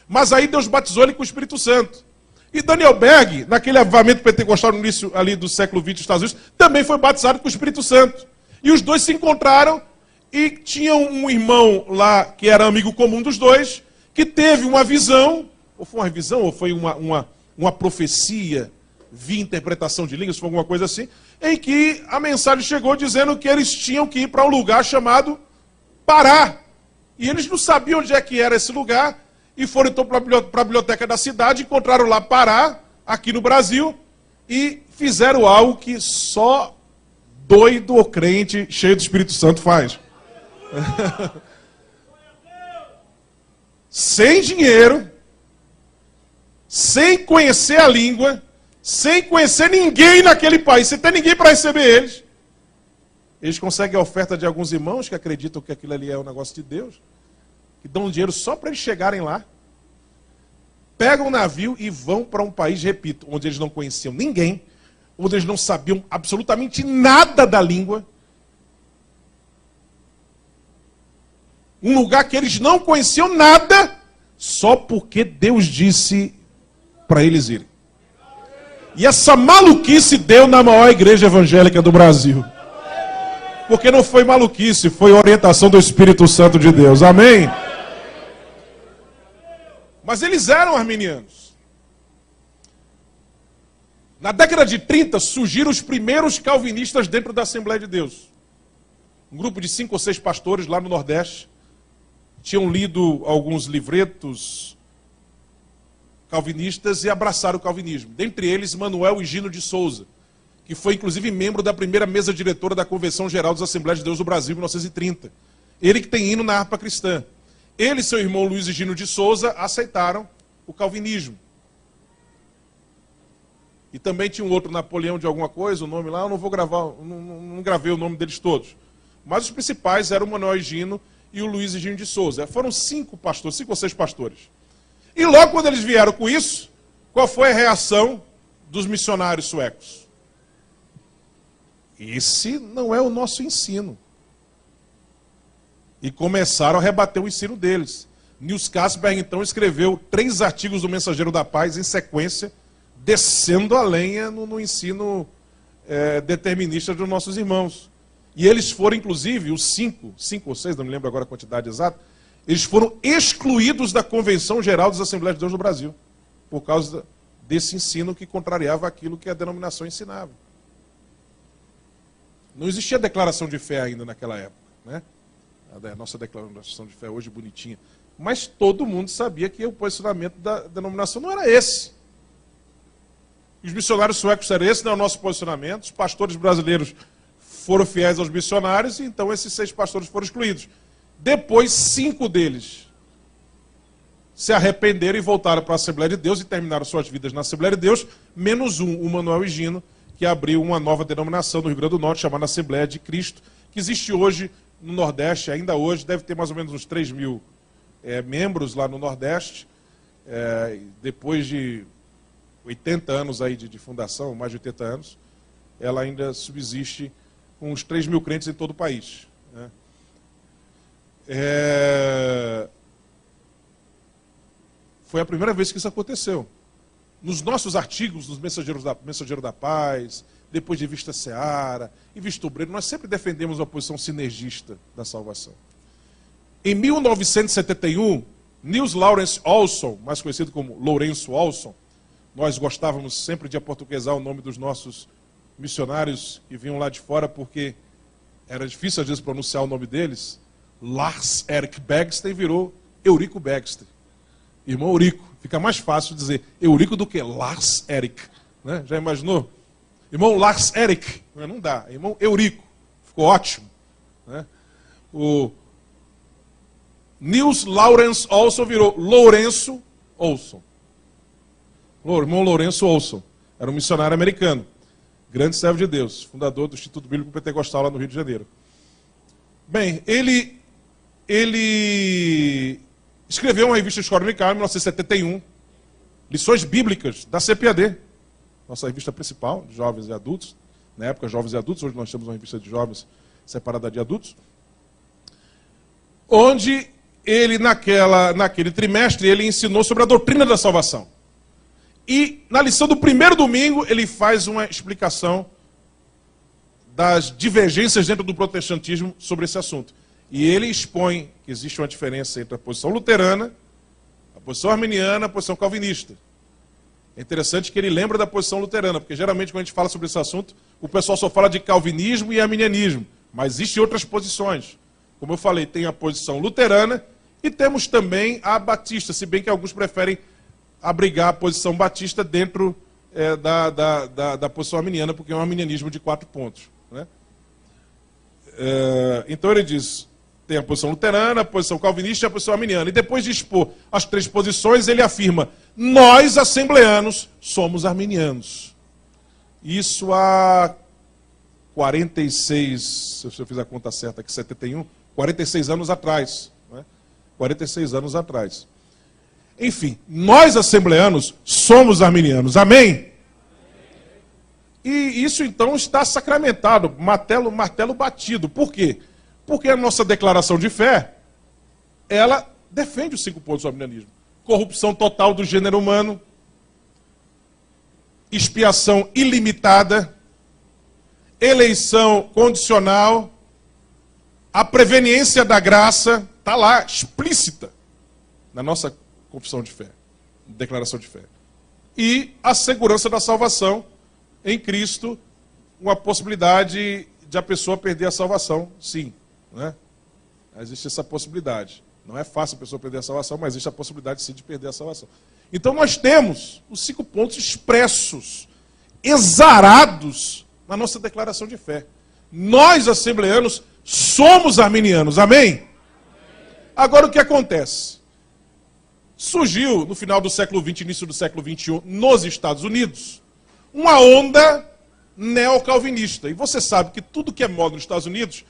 mas aí Deus batizou ele com o Espírito Santo. E Daniel Berg, naquele avivamento pentecostal no início ali do século XX dos Estados Unidos, também foi batizado com o Espírito Santo. E os dois se encontraram e tinham um irmão lá que era amigo comum dos dois, que teve uma visão, ou foi uma visão, ou foi uma profecia, via interpretação de línguas, foi alguma coisa assim, em que a mensagem chegou dizendo que eles tinham que ir para um lugar chamado Pará. E eles não sabiam onde é que era esse lugar, e foram então para a biblioteca da cidade, encontraram lá Pará, aqui no Brasil, e fizeram algo que só doido ou crente cheio do Espírito Santo faz. Sem dinheiro, sem conhecer a língua, sem conhecer ninguém naquele país, sem ter ninguém para receber eles. Eles conseguem a oferta de alguns irmãos que acreditam que aquilo ali é um negócio de Deus, que dão dinheiro só para eles chegarem lá, pegam um navio e vão para um país, repito, onde eles não conheciam ninguém, onde eles não sabiam absolutamente nada da língua. Um lugar que eles não conheciam nada, só porque Deus disse para eles irem. E essa maluquice deu na maior igreja evangélica do Brasil. Porque não foi maluquice, foi orientação do Espírito Santo de Deus. Amém? Mas eles eram arminianos. Na década de 30, surgiram os primeiros calvinistas dentro da Assembleia de Deus. Um grupo de 5 ou 6 pastores lá no Nordeste tinham lido alguns livretos calvinistas e abraçaram o calvinismo. Dentre eles, Manuel Higino de Souza, que foi inclusive membro da primeira mesa diretora da Convenção Geral das Assembleias de Deus do Brasil, em 1930. Ele que tem hino na harpa cristã. Ele e seu irmão Luiz Higino de Souza aceitaram o calvinismo. E também tinha um outro, Napoleão de alguma coisa, o nome lá, eu não vou gravar, não gravei o nome deles todos. Mas os principais eram o Manuel Higino e o Luiz Higino de Souza. Foram 5 pastores, 5 ou 6 pastores. E logo quando eles vieram com isso, qual foi a reação dos missionários suecos? Esse não é o nosso ensino. E começaram a rebater o ensino deles. Niels Kasberg, então, escreveu 3 artigos do Mensageiro da Paz em sequência, descendo a lenha no ensino determinista dos nossos irmãos. E eles foram, inclusive, os 5 ou 6, não me lembro agora a quantidade exata, eles foram excluídos da Convenção Geral das Assembleias de Deus do Brasil, por causa desse ensino que contrariava aquilo que a denominação ensinava. Não existia declaração de fé ainda naquela época, né? A nossa declaração de fé hoje bonitinha. Mas todo mundo sabia que o posicionamento da denominação não era esse. Os missionários suecos disseram, esse não é o nosso posicionamento. Os pastores brasileiros foram fiéis aos missionários, e então esses 6 pastores foram excluídos. Depois, 5 deles se arrependeram e voltaram para a Assembleia de Deus e terminaram suas vidas na Assembleia de Deus, menos um, o Manuel Higino, que abriu uma nova denominação no Rio Grande do Norte, chamada Assembleia de Cristo, que existe hoje no Nordeste, ainda hoje, deve ter mais ou menos uns 3 mil membros lá no Nordeste, depois de 80 anos aí de fundação, mais de 80 anos, ela ainda subsiste com uns 3 mil crentes em todo o país, né? Foi a primeira vez que isso aconteceu. Nos nossos artigos, nos Mensageiro da Paz, depois de Vista Seara e Vista Obreiro, nós sempre defendemos uma posição sinergista da salvação. Em 1971, Niels Lawrence Olson, mais conhecido como Lourenço Olson, nós gostávamos sempre de aportuguesar o nome dos nossos missionários que vinham lá de fora, porque era difícil às vezes pronunciar o nome deles. Lars Erik Bagster virou Eurico Bagster. Irmão Eurico. Fica mais fácil dizer Eurico do que Lars Erik, né? Já imaginou? Irmão Lars Erik. Não dá. Irmão Eurico. Ficou ótimo, né? O Niels Lawrence Olson virou Lourenço Olson. O irmão Lourenço Olson. Era um missionário americano. Grande servo de Deus. Fundador do Instituto Bíblico Pentecostal lá no Rio de Janeiro. Bem, ele escreveu uma revista Escola Dominical em 1971, lições bíblicas da CPAD, nossa revista principal, de jovens e adultos, na época jovens e adultos, hoje nós temos uma revista de jovens separada de adultos, onde ele, naquele trimestre, ele ensinou sobre a doutrina da salvação. E na lição do primeiro domingo, ele faz uma explicação das divergências dentro do protestantismo sobre esse assunto. E ele expõe que existe uma diferença entre a posição luterana, a posição arminiana e a posição calvinista. É interessante que ele lembra da posição luterana, porque geralmente quando a gente fala sobre esse assunto, o pessoal só fala de calvinismo e arminianismo. Mas existem outras posições. Como eu falei, tem a posição luterana e temos também a batista, se bem que alguns preferem abrigar a posição batista dentro da posição arminiana, porque é um arminianismo de 4 pontos, né? Então ele diz, tem a posição luterana, a posição calvinista e a posição arminiana. E depois de expor as 3 posições, ele afirma, nós, assembleanos, somos arminianos. Isso há 46, se eu fiz a conta certa aqui, 71, 46 anos atrás, né? 46 anos atrás. Enfim, nós, assembleanos, somos arminianos. Amém? E isso, então, está sacramentado, martelo batido. Por quê? Porque a nossa declaração de fé, ela defende os 5 pontos do arminianismo. Corrupção total do gênero humano, expiação ilimitada, eleição condicional, a preveniência da graça, está lá, explícita, na nossa confissão de fé, declaração de fé. E a segurança da salvação em Cristo, uma possibilidade de a pessoa perder a salvação, sim, né? Existe essa possibilidade. Não é fácil a pessoa perder a salvação, mas existe a possibilidade sim de perder a salvação. Então nós temos os 5 pontos expressos, exarados na nossa declaração de fé. Nós, assembleanos, somos arminianos. Amém? Agora o que acontece? Surgiu, no final do século XX, início do século XXI, nos Estados Unidos, uma onda neocalvinista. E você sabe que tudo que é moda nos Estados Unidos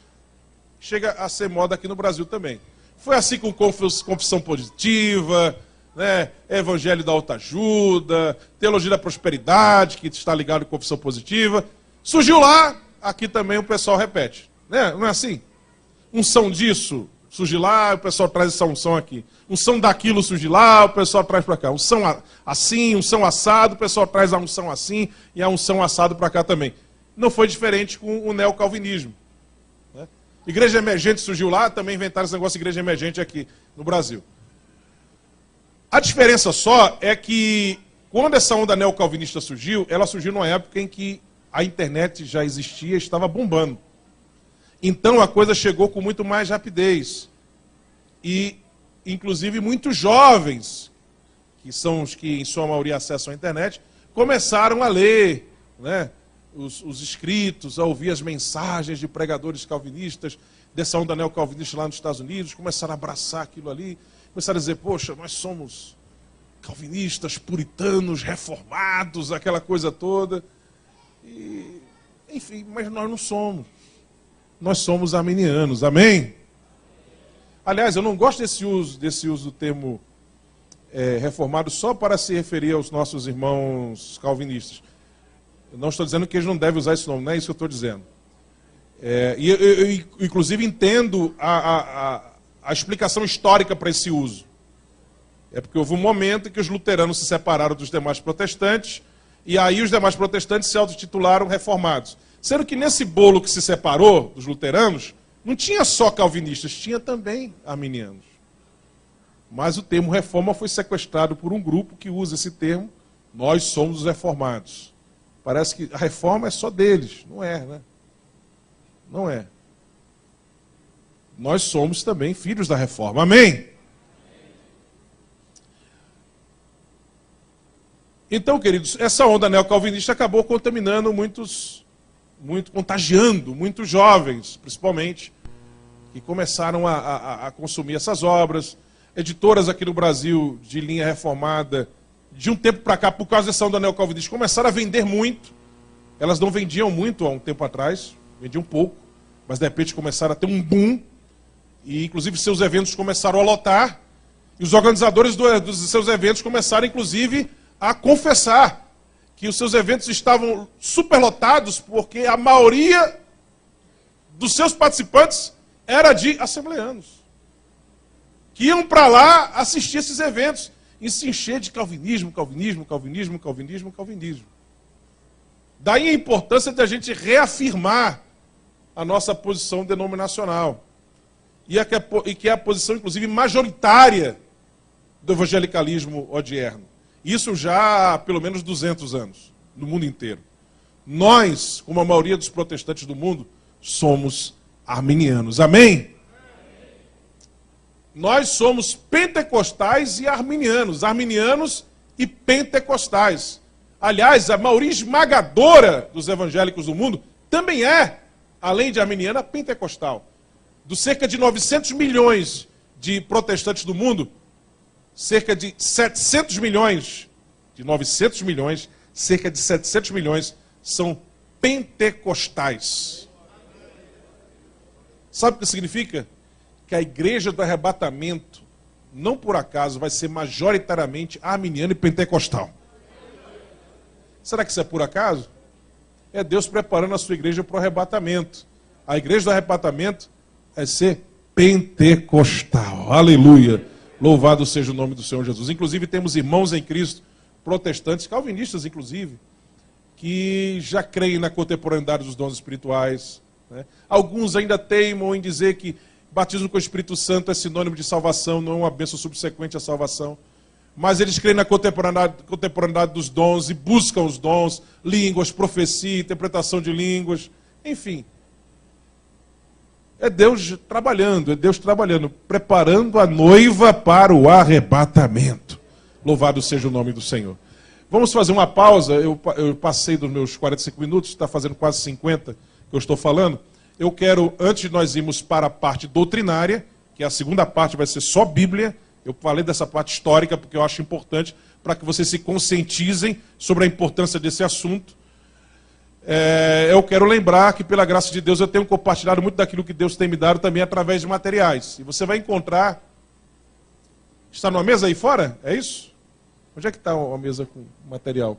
chega a ser moda aqui no Brasil também. Foi assim com confissão positiva, né, evangelho da autoajuda, teologia da prosperidade, que está ligado com confissão positiva. Surgiu lá, aqui também o pessoal repete. Né? Não é assim? Unção disso surge lá, o pessoal traz essa unção aqui. Unção daquilo surge lá, o pessoal traz para cá. Unção assim, unção assado, o pessoal traz a unção assim e a unção assado para cá também. Não foi diferente com o neocalvinismo. Né? Igreja emergente surgiu lá, também inventaram esse negócio de igreja emergente aqui no Brasil. A diferença só é que quando essa onda neocalvinista surgiu, ela surgiu numa época em que a internet já existia e estava bombando. Então a coisa chegou com muito mais rapidez. E, inclusive, muitos jovens, que são os que, em sua maioria, acessam a internet, começaram a ler, né, os escritos, a ouvir as mensagens de pregadores calvinistas, dessa onda neocalvinista lá nos Estados Unidos, começaram a abraçar aquilo ali, começaram a dizer, poxa, nós somos calvinistas, puritanos, reformados, aquela coisa toda. E, enfim, mas nós não somos. Nós somos arminianos, amém? Aliás, eu não gosto desse uso do termo reformado só para se referir aos nossos irmãos calvinistas. Eu não estou dizendo que eles não devem usar esse nome, não é isso que eu estou dizendo. Eu, inclusive, entendo a explicação histórica para esse uso. É porque houve um momento em que os luteranos se separaram dos demais protestantes, e aí os demais protestantes se autotitularam reformados. Sendo que nesse bolo que se separou dos luteranos, não tinha só calvinistas, tinha também arminianos. Mas o termo reforma foi sequestrado por um grupo que usa esse termo, nós somos os reformados. Parece que a reforma é só deles, não é, né? Não é. Nós somos também filhos da reforma, amém? Então, queridos, essa onda neocalvinista acabou contaminando contagiando muitos jovens, principalmente, que começaram a consumir essas obras. Editoras aqui no Brasil, de linha reformada, de um tempo para cá, por causa dessa onda neocalvinista, começaram a vender muito. Elas não vendiam muito há um tempo atrás, vendiam pouco, mas de repente começaram a ter um boom, e inclusive seus eventos começaram a lotar, e os organizadores dos seus eventos começaram, inclusive, a confessar que os seus eventos estavam superlotados porque a maioria dos seus participantes era de assembleanos, que iam para lá assistir esses eventos e se encher de calvinismo. Daí a importância de a gente reafirmar a nossa posição denominacional, e que é a posição, inclusive, majoritária do evangelicalismo odierno. Isso já há pelo menos 200 anos, no mundo inteiro. Nós, como a maioria dos protestantes do mundo, somos arminianos. Amém? Nós somos pentecostais e arminianos. Arminianos e pentecostais. Aliás, a maioria esmagadora dos evangélicos do mundo também é, além de arminiana, pentecostal. Dos cerca de 900 milhões de protestantes do mundo, cerca de 700 milhões, de 900 milhões, cerca de 700 milhões são pentecostais. Sabe o que significa? Que a igreja do arrebatamento, não por acaso, vai ser majoritariamente arminiana e pentecostal. Será que isso é por acaso? É Deus preparando a sua igreja para o arrebatamento. A igreja do arrebatamento vai ser pentecostal. Aleluia! Louvado seja o nome do Senhor Jesus. Inclusive temos irmãos em Cristo, protestantes, calvinistas inclusive, que já creem na contemporaneidade dos dons espirituais. Né? Alguns ainda teimam em dizer que batismo com o Espírito Santo é sinônimo de salvação, não é uma bênção subsequente à salvação. Mas eles creem na contemporaneidade dos dons e buscam os dons, línguas, profecia, interpretação de línguas, enfim. É Deus trabalhando, preparando a noiva para o arrebatamento. Louvado seja o nome do Senhor. Vamos fazer uma pausa. Eu passei dos meus 45 minutos, está fazendo quase 50 que eu estou falando. Eu quero, antes de nós irmos para a parte doutrinária, que a segunda parte vai ser só Bíblia, eu falei dessa parte histórica porque eu acho importante para que vocês se conscientizem sobre a importância desse assunto. Eu quero lembrar que, pela graça de Deus, eu tenho compartilhado muito daquilo que Deus tem me dado também através de materiais. E você vai encontrar... Está numa mesa aí fora? É isso? Onde é que está a mesa com material?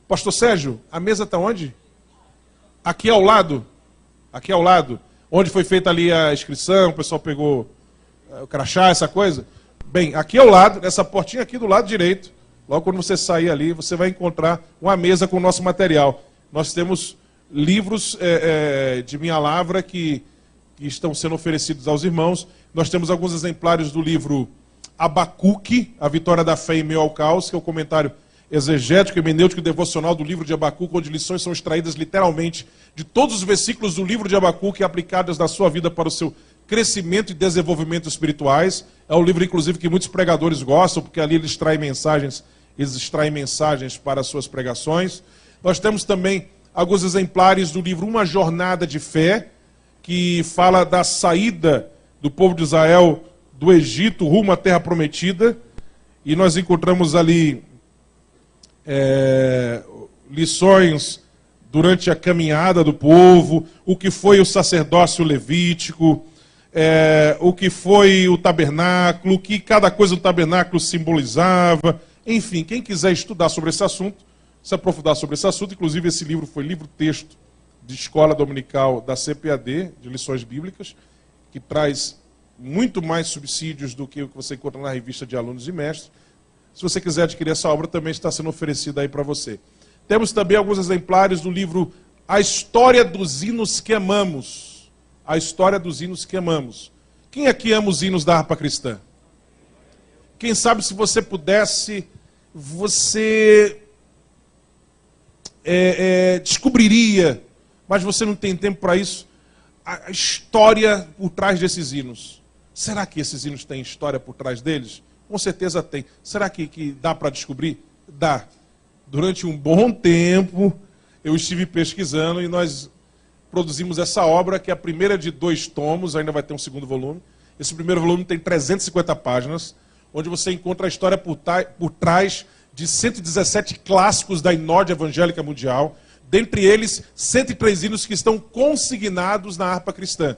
Pastor Sérgio, a mesa está onde? Aqui ao lado. Aqui ao lado. Onde foi feita ali a inscrição, o pessoal pegou o crachá, essa coisa. Bem, aqui ao lado, nessa portinha aqui do lado direito, logo quando você sair ali, você vai encontrar uma mesa com o nosso material. Nós temos livros de minha lavra que estão sendo oferecidos aos irmãos. Nós temos alguns exemplares do livro Abacuque, A Vitória da Fé em Meio ao Caos, que é o comentário exegético, hermenêutico e devocional do livro de Abacuque, onde lições são extraídas literalmente de todos os versículos do livro de Abacuque aplicadas na sua vida para o seu crescimento e desenvolvimento espirituais. É um livro, inclusive, que muitos pregadores gostam, porque ali eles extraem mensagens para as suas pregações. Nós temos também alguns exemplares do livro Uma Jornada de Fé, que fala da saída do povo de Israel do Egito rumo à Terra Prometida. E nós encontramos ali lições durante a caminhada do povo, o que foi o sacerdócio levítico, o que foi o tabernáculo, o que cada coisa do tabernáculo simbolizava. Enfim, quem quiser estudar sobre esse assunto, se aprofundar sobre esse assunto, inclusive esse livro foi livro-texto de escola dominical da CPAD, de lições bíblicas, que traz muito mais subsídios do que o que você encontra na revista de alunos e mestres. Se você quiser adquirir essa obra, também está sendo oferecida aí para você. Temos também alguns exemplares do livro A História dos Hinos que Amamos. A História dos Hinos que Amamos. Quem aqui ama os hinos da harpa cristã? Quem sabe, se você pudesse, você descobriria, mas você não tem tempo para isso, a história por trás desses hinos. Será que esses hinos têm história por trás deles? Com certeza tem. Será que dá para descobrir? Dá. Durante um bom tempo, eu estive pesquisando e nós produzimos essa obra, que é a primeira de 2 tomos, ainda vai ter um segundo volume. Esse primeiro volume tem 350 páginas, onde você encontra a história por trás de 117 clássicos da Inórdia Evangélica Mundial, dentre eles 103 hinos que estão consignados na harpa cristã.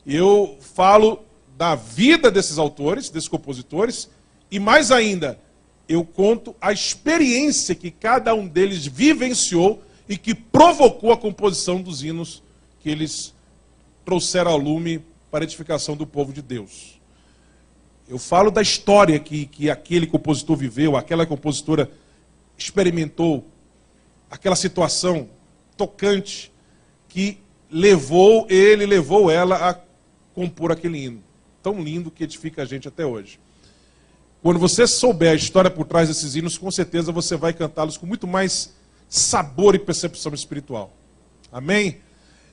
E eu falo da vida desses autores, desses compositores, e mais ainda, eu conto a experiência que cada um deles vivenciou e que provocou a composição dos hinos que eles trouxeram ao lume para a edificação do povo de Deus. Eu falo da história que aquele compositor viveu, aquela compositora experimentou, aquela situação tocante que levou ela a compor aquele hino. Tão lindo que edifica a gente até hoje. Quando você souber a história por trás desses hinos, com certeza você vai cantá-los com muito mais sabor e percepção espiritual. Amém?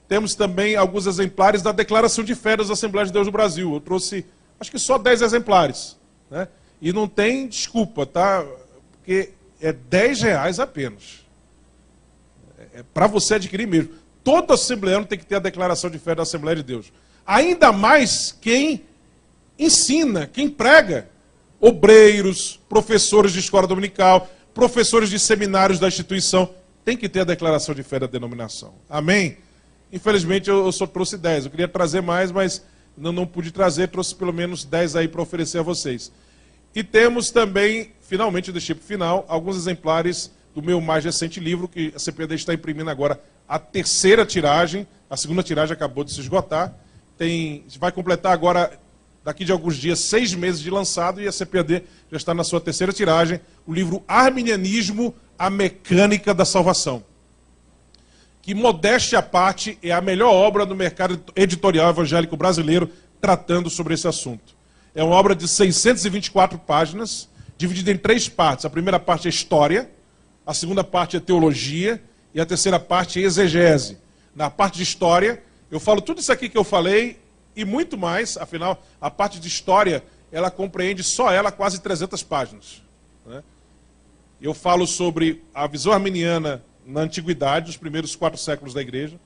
Temos também alguns exemplares da Declaração de Fé das Assembleias de Deus do Brasil. Eu trouxe, acho que só 10 exemplares. Né? E não tem desculpa, tá? Porque é R$10 apenas. É para você adquirir mesmo. Todo assembleano tem que ter a Declaração de Fé da Assembleia de Deus. Ainda mais quem ensina, quem prega. Obreiros, professores de escola dominical, professores de seminários da instituição, tem que ter a declaração de fé da denominação. Amém? Infelizmente eu só trouxe 10. Eu queria trazer mais, mas não pude trazer. Trouxe pelo menos 10 aí para oferecer a vocês. E temos também, finalmente, eu deixei para o final, alguns exemplares do meu mais recente livro, que a CPAD está imprimindo agora a 3ª tiragem. A 2ª tiragem acabou de se esgotar. Vai completar agora, daqui de alguns dias, 6 meses de lançado, e a CPAD já está na sua 3ª tiragem, o livro Arminianismo, a Mecânica da Salvação. Que, modéstia à parte, é a melhor obra do mercado editorial evangélico brasileiro tratando sobre esse assunto. É uma obra de 624 páginas, dividida em 3 partes. A primeira parte é história, a segunda parte é teologia, e a terceira parte é exegese. Na parte de história, eu falo tudo isso aqui que eu falei, e muito mais. Afinal, a parte de história, ela compreende só ela quase 300 páginas. Né? Eu falo sobre a visão arminiana na Antiguidade, nos primeiros 4 séculos da Igreja,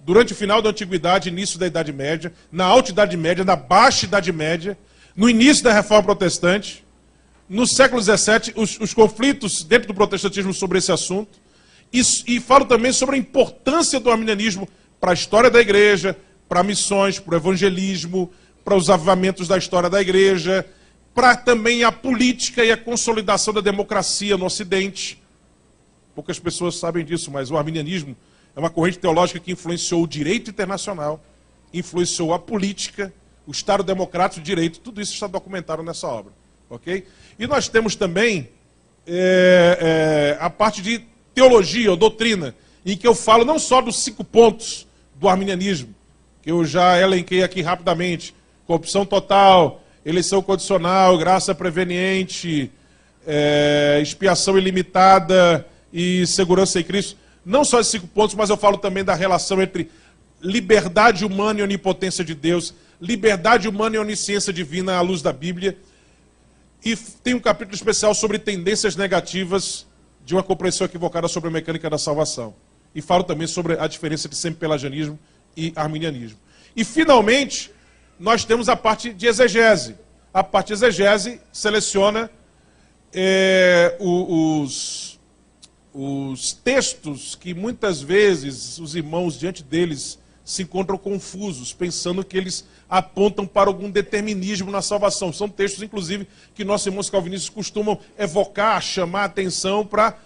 durante o final da Antiguidade, início da Idade Média, na Alta Idade Média, na Baixa Idade Média, no início da Reforma Protestante, no século XVII, os conflitos dentro do protestantismo sobre esse assunto, e falo também sobre a importância do arminianismo para a história da Igreja, para missões, para o evangelismo, para os avivamentos da história da Igreja, para também a política e a consolidação da democracia no Ocidente. Poucas pessoas sabem disso, mas o arminianismo é uma corrente teológica que influenciou o direito internacional, influenciou a política, o Estado Democrático de Direito, tudo isso está documentado nessa obra. Okay? E nós temos também a parte de teologia ou doutrina, em que eu falo não só dos 5 pontos do arminianismo, que eu já elenquei aqui rapidamente: corrupção total, eleição condicional, graça preveniente, expiação ilimitada e segurança em Cristo. Não só esses 5 pontos, mas eu falo também da relação entre liberdade humana e onipotência de Deus, liberdade humana e onisciência divina à luz da Bíblia. E tem um capítulo especial sobre tendências negativas de uma compreensão equivocada sobre a mecânica da salvação. E falo também sobre a diferença de semi-pelagianismo e arminianismo. E, finalmente, nós temos a parte de exegese. A parte de exegese seleciona os textos que muitas vezes os irmãos diante deles se encontram confusos, pensando que eles apontam para algum determinismo na salvação. São textos, inclusive, que nossos irmãos calvinistas costumam evocar, chamar a atenção para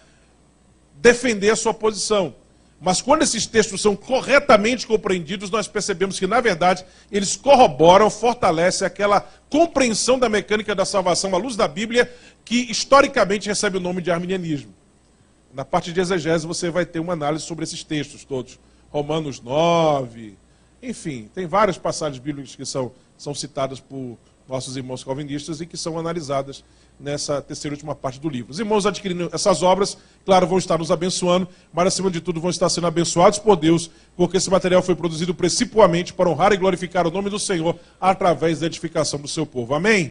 defender a sua posição. Mas quando esses textos são corretamente compreendidos, nós percebemos que, na verdade, eles corroboram, fortalecem aquela compreensão da mecânica da salvação à luz da Bíblia, que historicamente recebe o nome de arminianismo. Na parte de exegese você vai ter uma análise sobre esses textos todos. Romanos 9, enfim, tem várias passagens bíblicas que são citadas por nossos irmãos calvinistas e que são analisadas nessa terceira e última parte do livro. Os irmãos adquirindo essas obras, claro, vão estar nos abençoando, mas acima de tudo vão estar sendo abençoados por Deus, porque esse material foi produzido principalmente para honrar e glorificar o nome do Senhor através da edificação do seu povo. Amém?